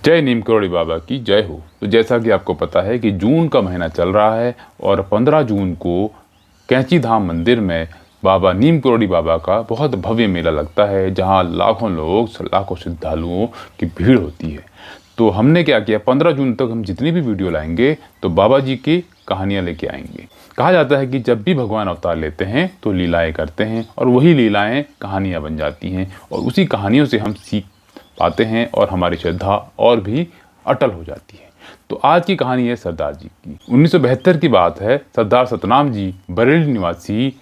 जय नीम करोड़ी बाबा की जय हो। तो जैसा कि आपको पता है कि जून का महीना चल रहा है और 15 जून को कैंची धाम मंदिर में बाबा नीम करोड़ी बाबा का बहुत भव्य मेला लगता है, जहां लाखों लोग, लाखों श्रद्धालुओं की भीड़ होती है। तो हमने क्या किया, 15 जून तक हम जितनी भी वीडियो लाएंगे तो बाबा जी की कहानियाँ लेके आएंगे। कहा जाता है कि जब भी भगवान अवतार लेते हैं तो लीलाएं करते हैं और वही लीलाएं कहानियाँ बन जाती हैं और उसी कहानियों से हम सीख पाते हैं और हमारी श्रद्धा और भी अटल हो जाती है। तो आज की कहानी है सरदार जी की। 1972 की बात है। सरदार सतनाम जी बरेली निवासी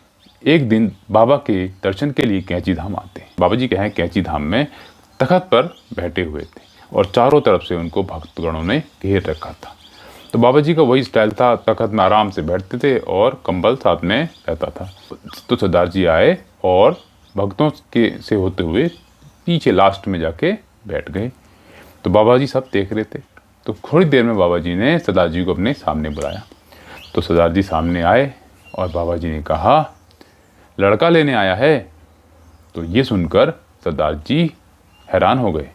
एक दिन बाबा के दर्शन के लिए कैंची धाम आते हैं। बाबा जी कहें कैंची धाम में तख्त पर बैठे हुए थे और चारों तरफ से उनको भक्तगणों ने घेर रखा था। तो बाबा जी का वही स्टाइल था, तख्त में आराम से बैठते थे और कंबल साथ में रहता था। तो सरदार जी आए और भक्तों के से होते हुए पीछे लास्ट में जाके बैठ गए। तो बाबा जी सब देख रहे थे। तो थोड़ी देर में बाबा जी ने सरदार जी को अपने सामने बुलाया। तो सरदार जी सामने आए और बाबा जी ने कहा, लड़का लेने आया है। तो ये सुनकर सरदार जी हैरान हो गए।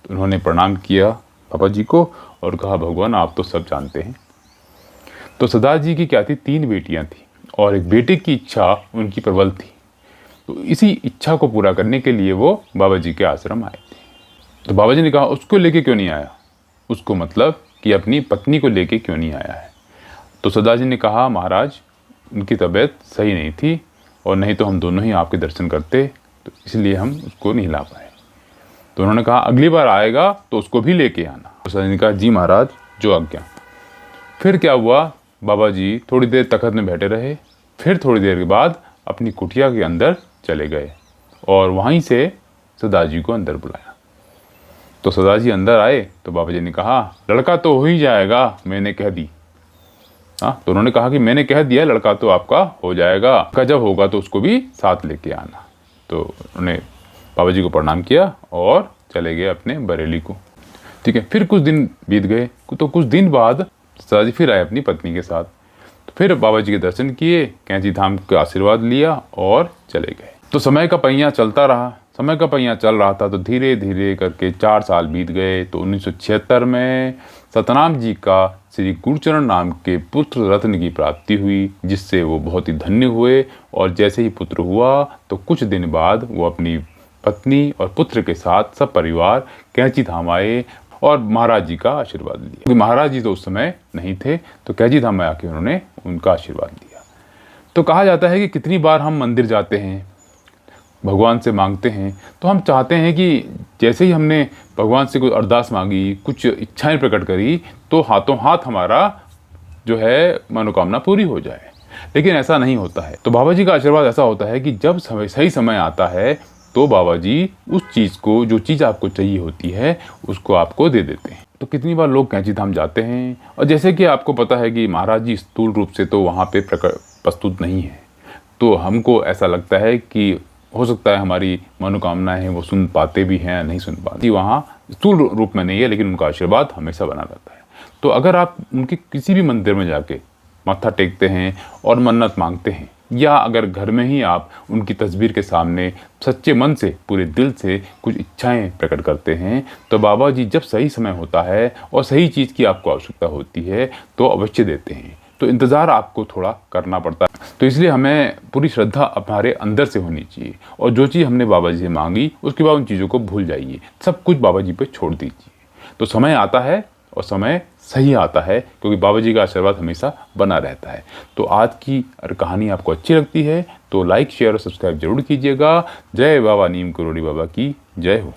तो उन्होंने प्रणाम किया बाबा जी को और कहा, भगवान आप तो सब जानते हैं। तो सरदार जी की क्या थी, 3 बेटियां थी और एक बेटे की इच्छा उनकी प्रबल थी। तो इसी इच्छा को पूरा करने के लिए वो बाबा जी के आश्रम आए थे। तो बाबा जी ने कहा, उसको लेके क्यों नहीं आया? उसको मतलब कि अपनी पत्नी को लेके क्यों नहीं आया है? तो सरदार जी ने कहा, महाराज उनकी तबीयत सही नहीं थी और नहीं तो हम दोनों ही आपके दर्शन करते, तो इसलिए हम उसको नहीं ला पाए। तो उन्होंने कहा, अगली बार आएगा तो उसको भी लेके आना। तो सरदार जी ने कहा, जी महाराज जो आज्ञा। फिर क्या हुआ, बाबा जी थोड़ी देर तख्त में बैठे रहे। फिर थोड़ी देर के बाद अपनी कुटिया के अंदर चले गए और वहीं से सरदार जी को अंदर बुलाया। तो सरदार जी अंदर आए तो बाबा जी ने कहा, लड़का तो हो ही जाएगा, मैंने कह दी। हाँ, तो उन्होंने कहा कि मैंने कह दिया लड़का तो आपका हो जाएगा, का जब होगा तो उसको भी साथ लेके आना। तो उन्होंने बाबा जी को प्रणाम किया और चले गए अपने बरेली को। ठीक है, फिर कुछ दिन बीत गए। तो कुछ दिन बाद सरदार जी फिर आए अपनी पत्नी के साथ। तो फिर बाबा जी के दर्शन किए, कैंची धाम का आशीर्वाद लिया और चले गए। तो समय का पहिया चलता रहा। समय का पहिया चल रहा था तो धीरे धीरे करके 4 साल बीत गए। तो 1976 में सतनाम जी का श्री गुरुचरण नाम के पुत्र रत्न की प्राप्ति हुई, जिससे वो बहुत ही धन्य हुए। और जैसे ही पुत्र हुआ तो कुछ दिन बाद वो अपनी पत्नी और पुत्र के साथ सब परिवार कैंची धाम आए और महाराज जी का आशीर्वाद लिया। क्योंकि महाराज जी तो उस समय नहीं थे, तो कैंची धाम में आके उन्होंने उनका आशीर्वाद लिया। तो कहा जाता है कि कितनी बार हम मंदिर जाते हैं, भगवान से मांगते हैं, तो हम चाहते हैं कि जैसे ही हमने भगवान से कोई अरदास मांगी, कुछ इच्छाएं प्रकट करी, तो हाथों हाथ हमारा जो है मनोकामना पूरी हो जाए। लेकिन ऐसा नहीं होता है। तो बाबा जी का आशीर्वाद ऐसा होता है कि जब सही समय आता है तो बाबा जी उस चीज़ को, जो चीज़ आपको चाहिए होती है, उसको आपको दे देते हैं। तो कितनी बार लोग कैंची धाम जाते हैं और जैसे कि आपको पता है कि महाराज जी स्थूल रूप से तो वहाँ पे प्रस्तुत नहीं है, तो हमको ऐसा लगता है कि हो सकता है हमारी मनोकामनाएं हैं वो सुन पाते भी हैं या नहीं सुन पाते। वहाँ स्थूल रूप में नहीं है, लेकिन उनका आशीर्वाद हमेशा बना रहता है। तो अगर आप उनके किसी भी मंदिर में जाके माथा टेकते हैं और मन्नत मांगते हैं, या अगर घर में ही आप उनकी तस्वीर के सामने सच्चे मन से, पूरे दिल से कुछ इच्छाएं प्रकट करते हैं, तो बाबा जी जब सही समय होता है और सही चीज़ की आपको आवश्यकता होती है तो अवश्य देते हैं। तो इंतज़ार आपको थोड़ा करना पड़ता है। तो इसलिए हमें पूरी श्रद्धा हमारे अंदर से होनी चाहिए और जो चीज़ हमने बाबा जी से मांगी उसके बाद उन चीज़ों को भूल जाइए, सब कुछ बाबा जी पे छोड़ दीजिए। तो समय आता है और समय सही आता है, क्योंकि बाबा जी का आशीर्वाद हमेशा बना रहता है। तो आज की कहानी आपको अच्छी लगती है तो लाइक, शेयर और सब्सक्राइब जरूर कीजिएगा। जय बाबा नीम करोड़ी बाबा की जय हो।